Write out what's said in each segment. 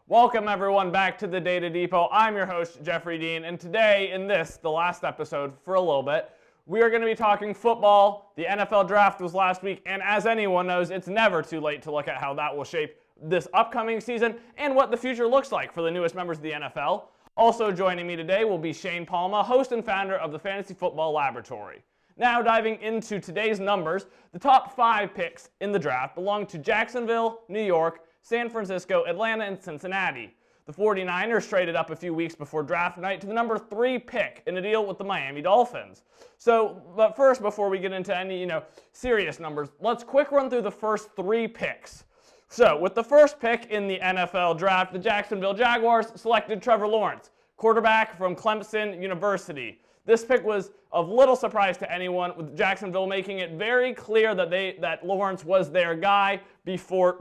Welcome everyone back to the Data Depot. I'm your host, Jeffrey Dean, and today in the last episode for a little bit, we are going to be talking football. The NFL draft was last week, and as anyone knows, it's never too late to look at how that will shape this upcoming season and what the future looks like for the newest members of the NFL. Also joining me today will be Shane Palma, host and founder of the Fantasy Football Laboratory. Now diving into today's numbers, the top 5 picks in the draft belong to Jacksonville, New York, San Francisco, Atlanta, and Cincinnati. The 49ers traded up a few weeks before draft night to the number 3 pick in a deal with the Miami Dolphins. But first, before we get into any, serious numbers, let's quick run through the first 3 picks. So, with the first pick in the NFL draft, the Jacksonville Jaguars selected Trevor Lawrence, quarterback from Clemson University. This pick was of little surprise to anyone, with Jacksonville making it very clear that Lawrence was their guy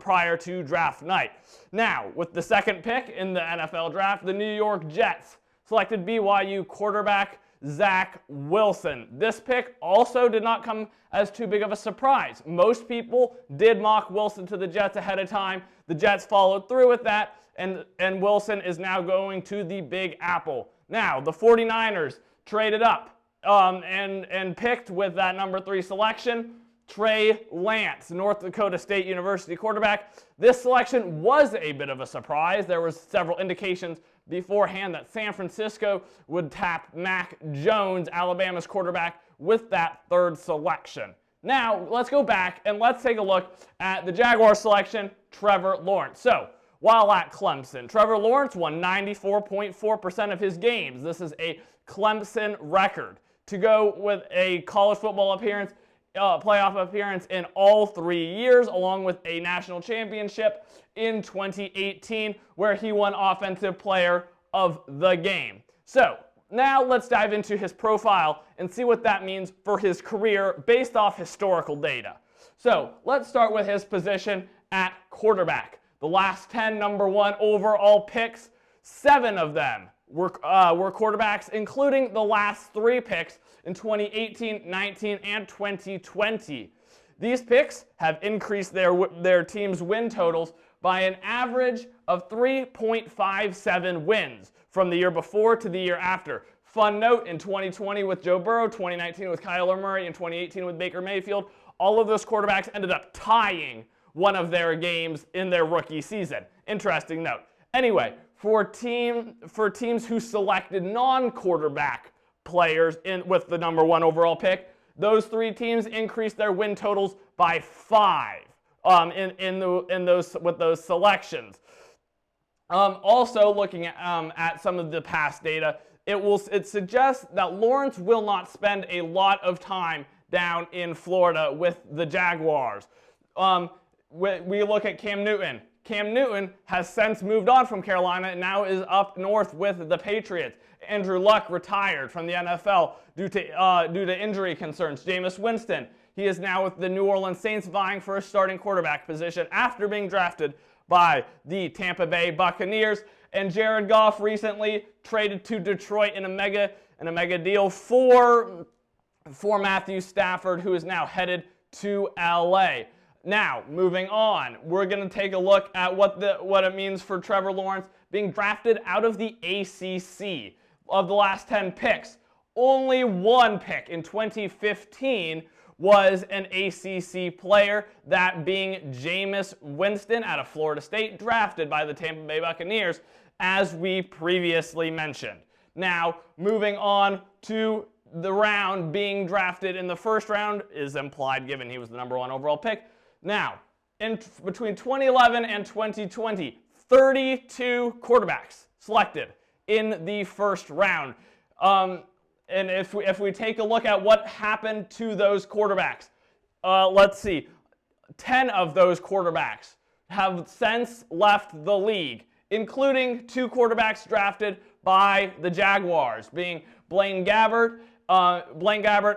prior to draft night. Now, with the second pick in the NFL draft, the New York Jets selected BYU quarterback Zach Wilson. This pick also did not come as too big of a surprise. Most people did mock Wilson to the Jets ahead of time. The Jets followed through with that, and Wilson is now going to the Big Apple. Now, the 49ers traded up and picked with that number 3 selection, Trey Lance, North Dakota State University quarterback. This selection was a bit of a surprise. There was several indications beforehand that San Francisco would tap Mac Jones, Alabama's quarterback, with that 3rd selection. Now, let's go back and let's take a look at the Jaguar selection, Trevor Lawrence. So, while at Clemson, Trevor Lawrence won 94.4% of his games. This is a Clemson record. To go with a college football playoff appearance in all 3 years, along with a national championship in 2018, where he won Offensive Player of the Game. So, now let's dive into his profile and see what that means for his career based off historical data. So, let's start with his position at quarterback. The last 10 number 1 overall picks, 7 of them were quarterbacks, including the last 3 picks in 2018, 19, and 2020. These picks have increased their team's win totals by an average of 3.57 wins from the year before to the year after. Fun note, in 2020 with Joe Burrow, 2019 with Kyler Murray, and 2018 with Baker Mayfield, all of those quarterbacks ended up tying one of their games in their rookie season. Interesting note. Anyway, for teams who selected non-quarterback players with the number 1 overall pick, those 3 teams increased their win totals by 5 with those selections. Also, looking at some of the past data, it suggests that Lawrence will not spend a lot of time down in Florida with the Jaguars. We look at Cam Newton. Cam Newton has since moved on from Carolina and now is up north with the Patriots. Andrew Luck retired from the NFL due to injury concerns. Jameis Winston, he is now with the New Orleans Saints vying for a starting quarterback position after being drafted by the Tampa Bay Buccaneers. And Jared Goff recently traded to Detroit in a mega deal for Matthew Stafford, who is now headed to LA. Now, moving on, we're going to take a look at what it means for Trevor Lawrence being drafted out of the ACC. Of the last 10 picks, only 1 pick in 2015 was an ACC player, that being Jameis Winston out of Florida State, drafted by the Tampa Bay Buccaneers, as we previously mentioned. Now, moving on to the round, being drafted in the first round is implied given he was the number 1 overall pick. Now, between 2011 and 2020, 32 quarterbacks selected in the first round. And if we take a look at what happened to those quarterbacks, let's see, 10 of those quarterbacks have since left the league, including 2 quarterbacks drafted by the Jaguars, being Blaine Gabbert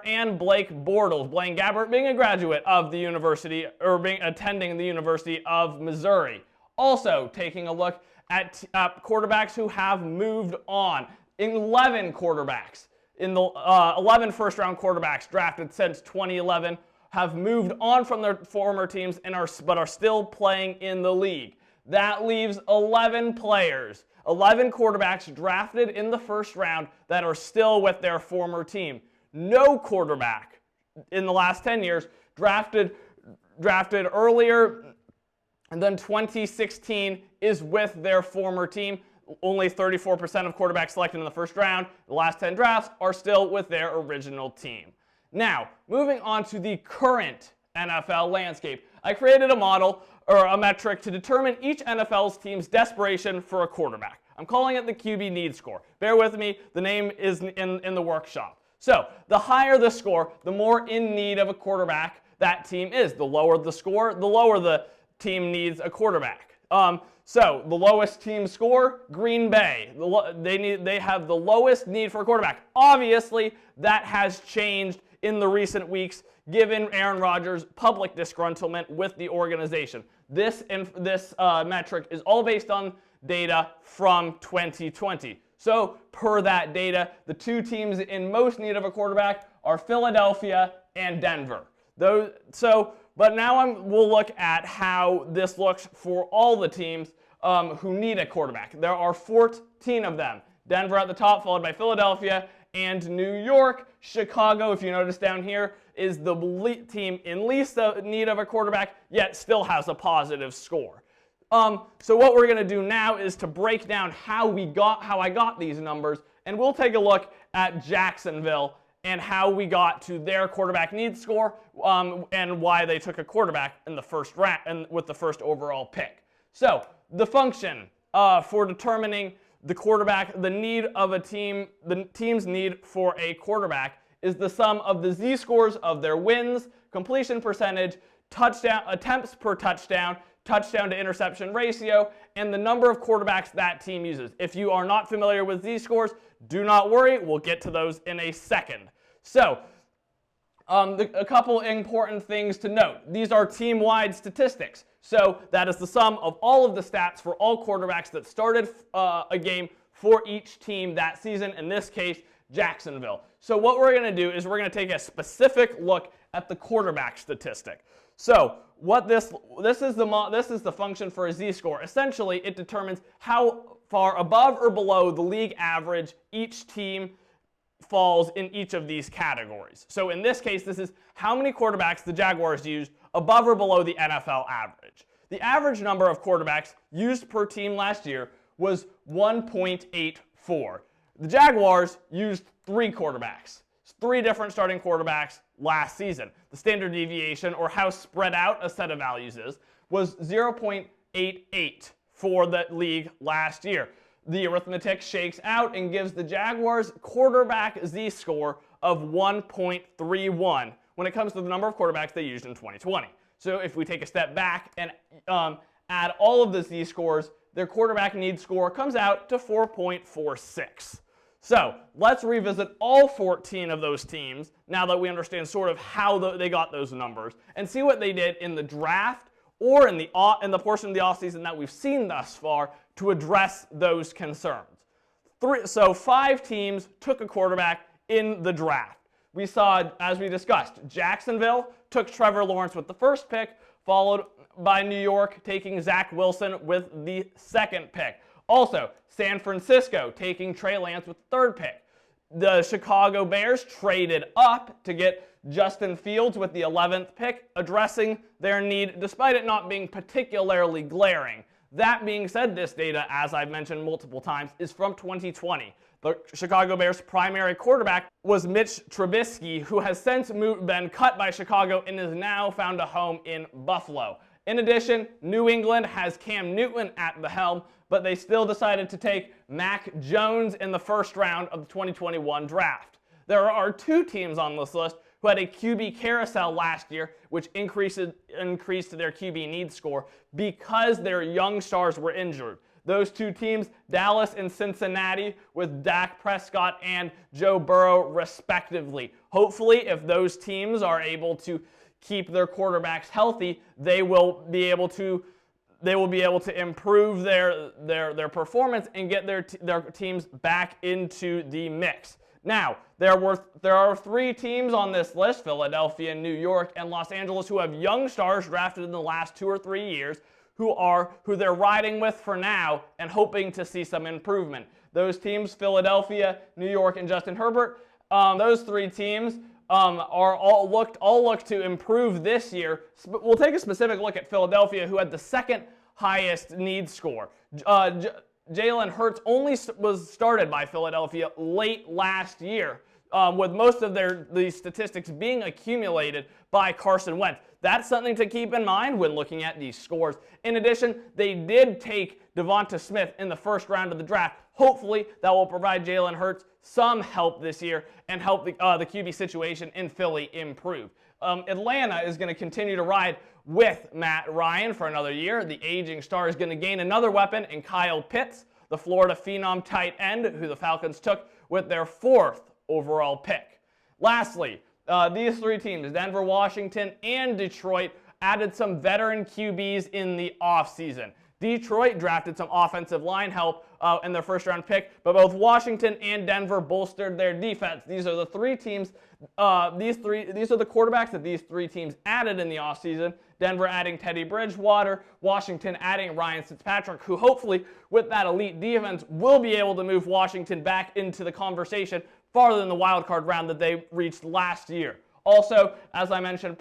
and Blake Bortles. Blaine Gabbert being a graduate of the university, or attending the University of Missouri. Also, taking a look at quarterbacks who have moved on. 11 quarterbacks in the 11 first-round quarterbacks drafted since 2011 have moved on from their former teams but are still playing in the league. That leaves 11 players, 11 quarterbacks drafted in the first round that are still with their former team. No quarterback in the last 10 years drafted earlier than 2016 is with their former team. Only 34% of quarterbacks selected in the first round, the last 10 drafts, are still with their original team. Now, moving on to the current NFL landscape. I created a model, or a metric, to determine each NFL's team's desperation for a quarterback. I'm calling it the QB need score. Bear with me, the name is in the workshop. So, the higher the score, the more in need of a quarterback that team is. The lower the score, the lower the team needs a quarterback. So the lowest team score, Green Bay. They have the lowest need for a quarterback. Obviously, that has changed in the recent weeks, given Aaron Rodgers' public disgruntlement with the organization. This metric is all based on data from 2020. So per that data, the two teams in most need of a quarterback are Philadelphia and Denver. But now we'll look at how this looks for all the teams who need a quarterback. There are 14 of them. Denver at the top, followed by Philadelphia and New York. Chicago, if you notice down here, is the team in least need of a quarterback, yet still has a positive score. So what we're going to do now is to break down how I got these numbers, and we'll take a look at Jacksonville and how we got to their quarterback need score, and why they took a quarterback in the first round and with the first overall pick. So the function for determining the need of a team, the team's need for a quarterback, is the sum of the z-scores of their wins, completion percentage, touchdown attempts per touchdown, touchdown to interception ratio, and the number of quarterbacks that team uses. If you are not familiar with z-scores, do not worry, we'll get to those in a second. So, a couple important things to note. These are team-wide statistics. So that is the sum of all of the stats for all quarterbacks that started a game for each team that season, in this case, Jacksonville. So what we're going to do is we're going to take a specific look at the quarterback statistic. So what this is the function for a z-score. Essentially, it determines how far above or below the league average each team falls in each of these categories. So in this case, this is how many quarterbacks the Jaguars used above or below the NFL average. The average number of quarterbacks used per team last year was 1.84. The Jaguars used 3 quarterbacks, 3 different starting quarterbacks last season. The standard deviation, or how spread out a set of values is, was 0.88 for the league last year. The arithmetic shakes out and gives the Jaguars quarterback z-score of 1.31 when it comes to the number of quarterbacks they used in 2020. So if we take a step back and add all of the z-scores, their quarterback need score comes out to 4.46. So let's revisit all 14 of those teams now that we understand sort of how they got those numbers, and see what they did in the draft or in the portion of the offseason that we've seen thus far to address those concerns. 5 teams took a quarterback in the draft. We saw, as we discussed, Jacksonville took Trevor Lawrence with the first pick, followed by New York taking Zach Wilson with the second pick. Also, San Francisco taking Trey Lance with the third pick. The Chicago Bears traded up to get Justin Fields with the 11th pick, addressing their need despite it not being particularly glaring. That being said, this data, as I've mentioned multiple times, is from 2020. The Chicago Bears' primary quarterback was Mitch Trubisky, who has since been cut by Chicago and is now found a home in Buffalo. In addition, New England has Cam Newton at the helm, but they still decided to take Mac Jones in the first round of the 2021 draft. There are 2 teams on this list who had a QB carousel last year, which increased their QB need score because their young stars were injured. Those 2 teams, Dallas and Cincinnati, with Dak Prescott and Joe Burrow respectively. Hopefully, if those teams are able to keep their quarterbacks healthy, they will be able to improve their performance and get their teams back into the mix. Now, there are 3 teams on this list, Philadelphia, New York, and Los Angeles, who have young stars drafted in the last 2 or 3 years, who they're riding with for now and hoping to see some improvement. Those teams, Philadelphia, New York, and Justin Herbert, those three teams all look to improve this year. We'll take a specific look at Philadelphia, who had the second highest need score. Jalen Hurts only was started by Philadelphia late last year, with most of these statistics being accumulated by Carson Wentz. That's something to keep in mind when looking at these scores. In addition, they did take Devonta Smith in the first round of the draft. Hopefully, that will provide Jalen Hurts some help this year and help the QB situation in Philly improve. Atlanta is going to continue to ride with Matt Ryan for another year. The aging star is going to gain another weapon in Kyle Pitts, the Florida phenom tight end, who the Falcons took with their 4th overall pick. Lastly, these three teams, Denver, Washington, and Detroit, added some veteran QBs in the offseason. Detroit drafted some offensive line help in their first-round pick, but both Washington and Denver bolstered their defense. These are the three teams. These are the quarterbacks that these three teams added in the offseason. Denver adding Teddy Bridgewater, Washington adding Ryan Fitzpatrick, who hopefully, with that elite defense, will be able to move Washington back into the conversation farther than the wild card round that they reached last year. Also, as I mentioned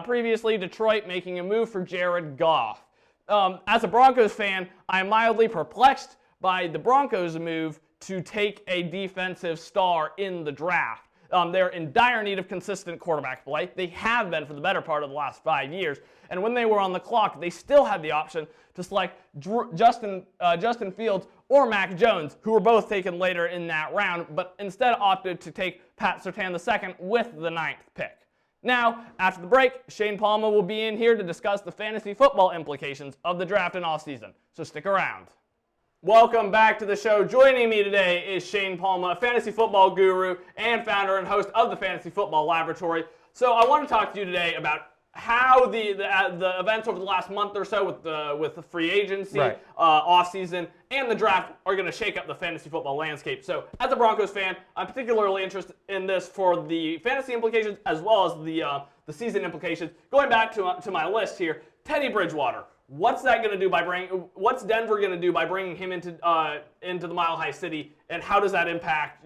previously, Detroit making a move for Jared Goff. As a Broncos fan, I am mildly perplexed by the Broncos' move to take a defensive star in the draft. They're in dire need of consistent quarterback play. They have been for the better part of the last 5 years. And when they were on the clock, they still had the option to select Justin Fields or Mac Jones, who were both taken later in that round, but instead opted to take Pat Surtain II with the 9th pick. Now, after the break, Shane Palma will be in here to discuss the fantasy football implications of the draft and offseason, so stick around. Welcome back to the show. Joining me today is Shane Palma, a fantasy football guru and founder and host of the Fantasy Football Laboratory. So I want to talk to you today about how the events over the last month or so with the free agency, offseason, and the draft are going to shake up the fantasy football landscape. So as a Broncos fan, I'm particularly interested in this for the fantasy implications as well as the season implications. Going back to my list here, Teddy Bridgewater. What's Denver going to do by bringing him into the Mile High City, and how does that impact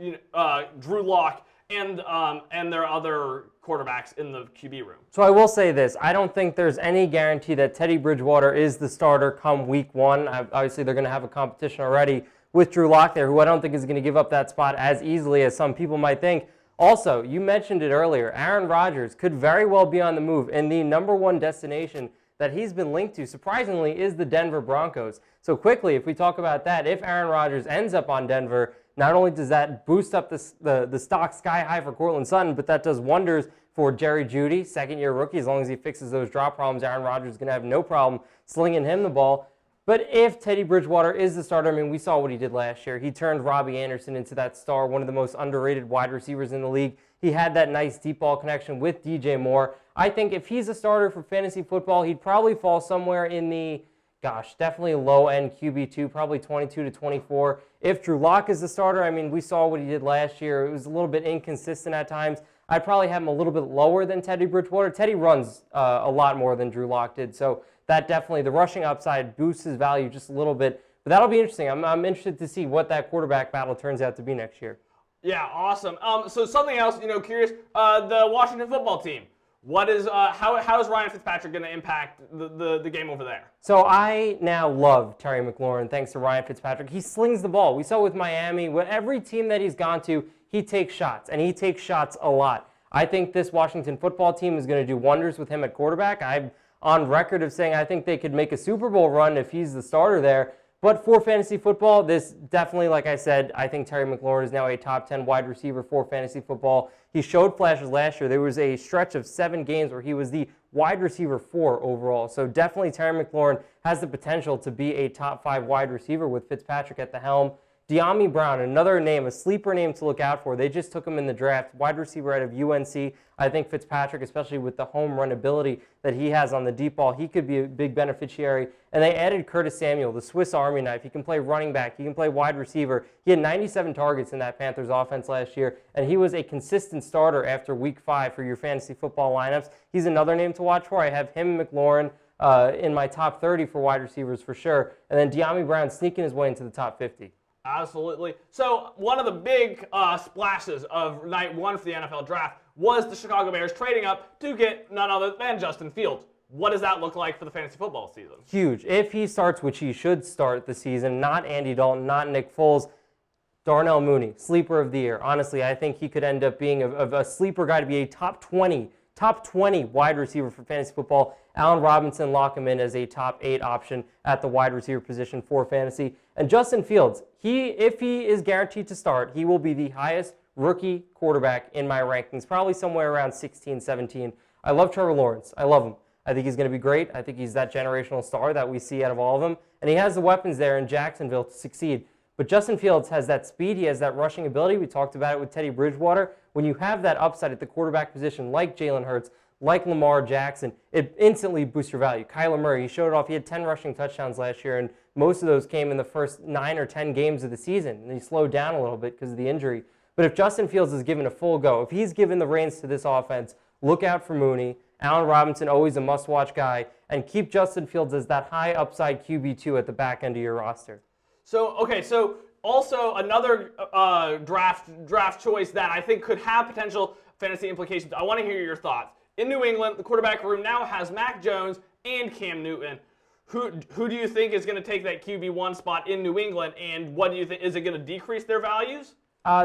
Drew Lock and their other quarterbacks in the QB room? So I will say this. I don't think there's any guarantee that Teddy Bridgewater is the starter come week 1. Obviously, they're going to have a competition already with Drew Lock there, who I don't think is going to give up that spot as easily as some people might think. Also, you mentioned it earlier, Aaron Rodgers could very well be on the move, and the number one destination that he's been linked to, surprisingly, is the Denver Broncos. So quickly, if we talk about that, if Aaron Rodgers ends up on Denver, not only does that boost up the stock sky high for Courtland Sutton, but that does wonders for Jerry Jeudy, second-year rookie. As long as he fixes those drop problems, Aaron Rodgers is going to have no problem slinging him the ball. But if Teddy Bridgewater is the starter, I mean, we saw what he did last year. He turned Robbie Anderson into that star, one of the most underrated wide receivers in the league. He had that nice deep ball connection with DJ Moore. I think if he's a starter for fantasy football, he'd probably fall somewhere in the, definitely low-end QB2, probably 22 to 24. If Drew Lock is the starter, I mean, we saw what he did last year. It was a little bit inconsistent at times. I'd probably have him a little bit lower than Teddy Bridgewater. Teddy runs a lot more than Drew Lock did, so that definitely, the rushing upside boosts his value just a little bit. But that'll be interesting. I'm interested to see what that quarterback battle turns out to be next year. Yeah, awesome. So something else, curious, the Washington football team. What is how is Ryan Fitzpatrick going to impact the game over there? So I now love Terry McLaurin thanks to Ryan Fitzpatrick. He slings the ball. We saw with Miami, with every team that he's gone to, he takes shots, and he takes shots a lot. I think this Washington football team is going to do wonders with him at quarterback. I'm on record of saying I think they could make a Super Bowl run if he's the starter there. But for fantasy football, this definitely, like I said, I think Terry McLaurin is now a top 10 wide receiver for fantasy football. He showed flashes last year. There was a stretch of 7 games where he was the wide receiver 4 overall. So definitely Terry McLaurin has the potential to be a top 5 wide receiver with Fitzpatrick at the helm. De'Ami Brown, another name, a sleeper name to look out for. They just took him in the draft, wide receiver out of UNC. I think Fitzpatrick, especially with the home run ability that he has on the deep ball, he could be a big beneficiary. And they added Curtis Samuel, the Swiss Army knife. He can play running back. He can play wide receiver. He had 97 targets in that Panthers offense last year, and he was a consistent starter after Week 5 for your fantasy football lineups. He's another name to watch for. I have him, McLaurin, in my top 30 for wide receivers for sure. And then De'Ami Brown sneaking his way into the top 50. Absolutely. So one of the big splashes of night one for the NFL draft was the Chicago Bears trading up to get none other than Justin Fields. What does that look like for the fantasy football season? Huge. If he starts, which he should start the season, not Andy Dalton, not Nick Foles, Darnell Mooney, sleeper of the year. Honestly, I think he could end up being a sleeper guy to be a top 20 wide receiver for fantasy football. Allen Robinson, lock him in as a top 8 option at the wide receiver position for fantasy. And Justin Fields, if he is guaranteed to start, he will be the highest rookie quarterback in my rankings, probably somewhere around 16, 17. I love Trevor Lawrence. I love him. I think he's going to be great. I think he's that generational star that we see out of all of them. And he has the weapons there in Jacksonville to succeed. But Justin Fields has that speed. He has that rushing ability. We talked about it with Teddy Bridgewater. When you have that upside at the quarterback position, like Jalen Hurts, like Lamar Jackson, it instantly boosts your value. Kyler Murray, he showed it off. He had 10 rushing touchdowns last year, and most of those came in the first 9 or 10 games of the season. And he slowed down a little bit because of the injury. But if Justin Fields is given a full go, if he's given the reins to this offense, look out for Mooney. Allen Robinson, always a must-watch guy, and keep Justin Fields as that high upside QB2 at the back end of your roster. So also another draft choice that I think could have potential fantasy implications. I want to hear your thoughts. In New England, the quarterback room now has Mac Jones and Cam Newton. Who do you think is going to take that QB1 spot in New England, and what do you think? Is it going to decrease their values?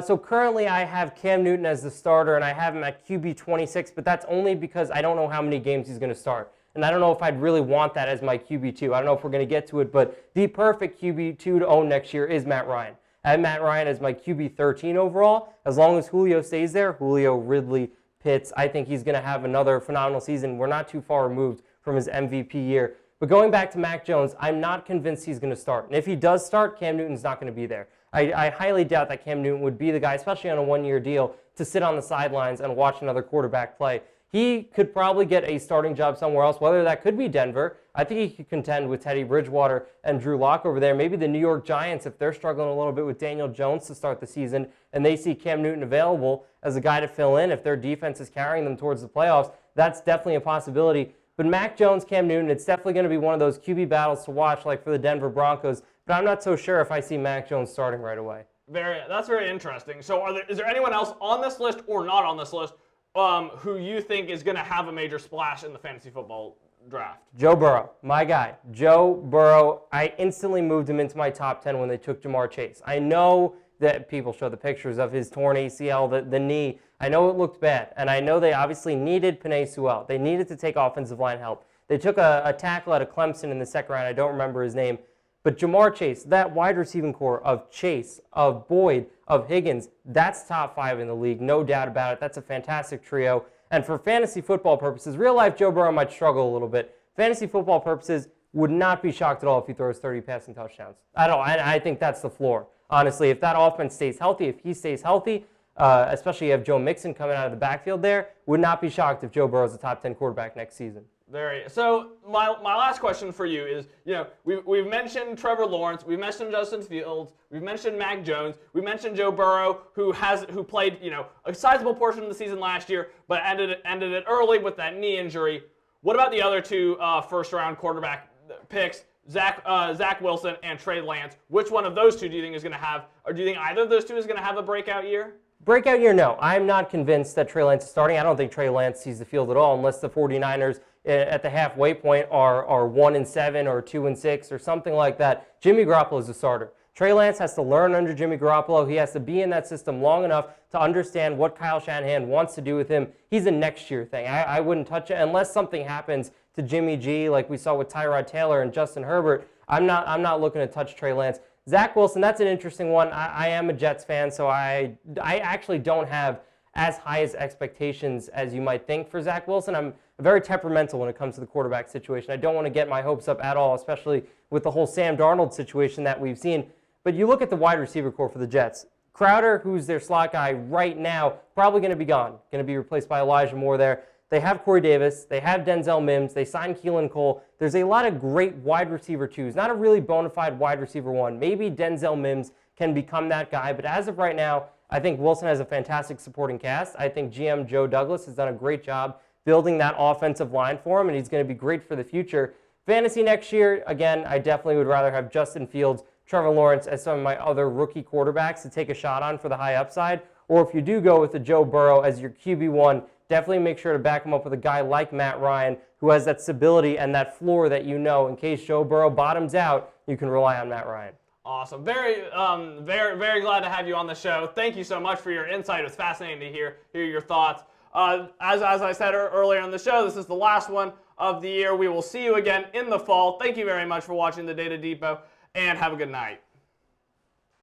So currently I have Cam Newton as the starter, and I have him at QB 26, but that's only because I don't know how many games he's going to start. And I don't know if I'd really want that as my QB2. I don't know if we're going to get to it, but the perfect QB2 to own next year is Matt Ryan. I have Matt Ryan as my QB 13 overall. As long as Julio stays there, Julio, Ridley, Pitts, I think he's going to have another phenomenal season. We're not too far removed from his MVP year. But going back to Mac Jones, I'm not convinced he's going to start. And if he does start, Cam Newton's not going to be there. I highly doubt that Cam Newton would be the guy, especially on a one-year deal, to sit on the sidelines and watch another quarterback play. He could probably get a starting job somewhere else, whether that could be Denver. I think he could contend with Teddy Bridgewater and Drew Lock over there. Maybe the New York Giants, if they're struggling a little bit with Daniel Jones to start the season, and they see Cam Newton available as a guy to fill in, if their defense is carrying them towards the playoffs, that's definitely a possibility. But Mac Jones, Cam Newton, it's definitely going to be one of those QB battles to watch, like for the Denver Broncos. But I'm not so sure if I see Mac Jones starting right away. That's very interesting. So is there anyone else on this list or not on this list who you think is going to have a major splash in the fantasy football draft? Joe Burrow, my guy. Joe Burrow, I instantly moved him into my top 10 when they took Jamar Chase. I know that people show the pictures of his torn ACL, the knee. I know it looked bad, and I know they obviously needed Penei Sewell. They needed to take offensive line help. They took a tackle out of Clemson in the second round. I don't remember his name. But Jamar Chase, that wide receiving core of Chase, of Boyd, of Higgins, that's top 5 in the league, no doubt about it. That's a fantastic trio. And for fantasy football purposes, real life Joe Burrow might struggle a little bit. Fantasy football purposes, would not be shocked at all if he throws 30 passing touchdowns. I think that's the floor. Honestly, if that offense stays healthy, if he stays healthy, especially you have Joe Mixon coming out of the backfield there, would not be shocked if Joe Burrow is a top 10 quarterback next season. So my last question for you is, we've mentioned Trevor Lawrence, we've mentioned Justin Fields, we've mentioned Mac Jones, we mentioned Joe Burrow, who played a sizable portion of the season last year, but ended it early with that knee injury. What about the other two first-round quarterback picks, Zach Wilson and Trey Lance? Which one of those two do you think is going to have, or do you think either of those two is going to have a breakout year? Breakout year, no. I'm not convinced that Trey Lance is starting. I don't think Trey Lance sees the field at all unless the 49ers at the halfway point are 1-7 or 2-6 or something like that. Jimmy Garoppolo is the starter. Trey Lance has to learn under Jimmy Garoppolo. He has to be in that system long enough to understand what Kyle Shanahan wants to do with him. He's a next year thing. I wouldn't touch it unless something happens to Jimmy G, like we saw with Tyrod Taylor and Justin Herbert. I'm not looking to touch Trey Lance. Zach Wilson, that's an interesting one. I am a Jets fan, so I actually don't have as high as expectations as you might think for Zach Wilson. I'm very temperamental when it comes to the quarterback situation. I don't want to get my hopes up at all, especially with the whole Sam Darnold situation that we've seen. But you look at the wide receiver core for the Jets. Crowder, who's their slot guy right now, probably going to be gone. Going to be replaced by Elijah Moore there. They have Corey Davis. They have Denzel Mims. They signed Keelan Cole. There's a lot of great wide receiver twos. Not a really bona fide wide receiver one. Maybe Denzel Mims can become that guy. But as of right now, I think Wilson has a fantastic supporting cast. I think GM Joe Douglas has done a great job building that offensive line for him, and he's going to be great for the future. Fantasy next year, again, I definitely would rather have Justin Fields, Trevor Lawrence as some of my other rookie quarterbacks to take a shot on for the high upside. Or if you do go with a Joe Burrow as your QB1, definitely make sure to back him up with a guy like Matt Ryan who has that stability and that floor that you know in case Joe Burrow bottoms out, you can rely on Matt Ryan. Awesome. Very glad to have you on the show. Thank you so much for your insight. It was fascinating to hear your thoughts. As I said earlier on the show, this is the last one of the year. We will see you again in the fall. Thank you very much for watching the Data Depot, and have a good night.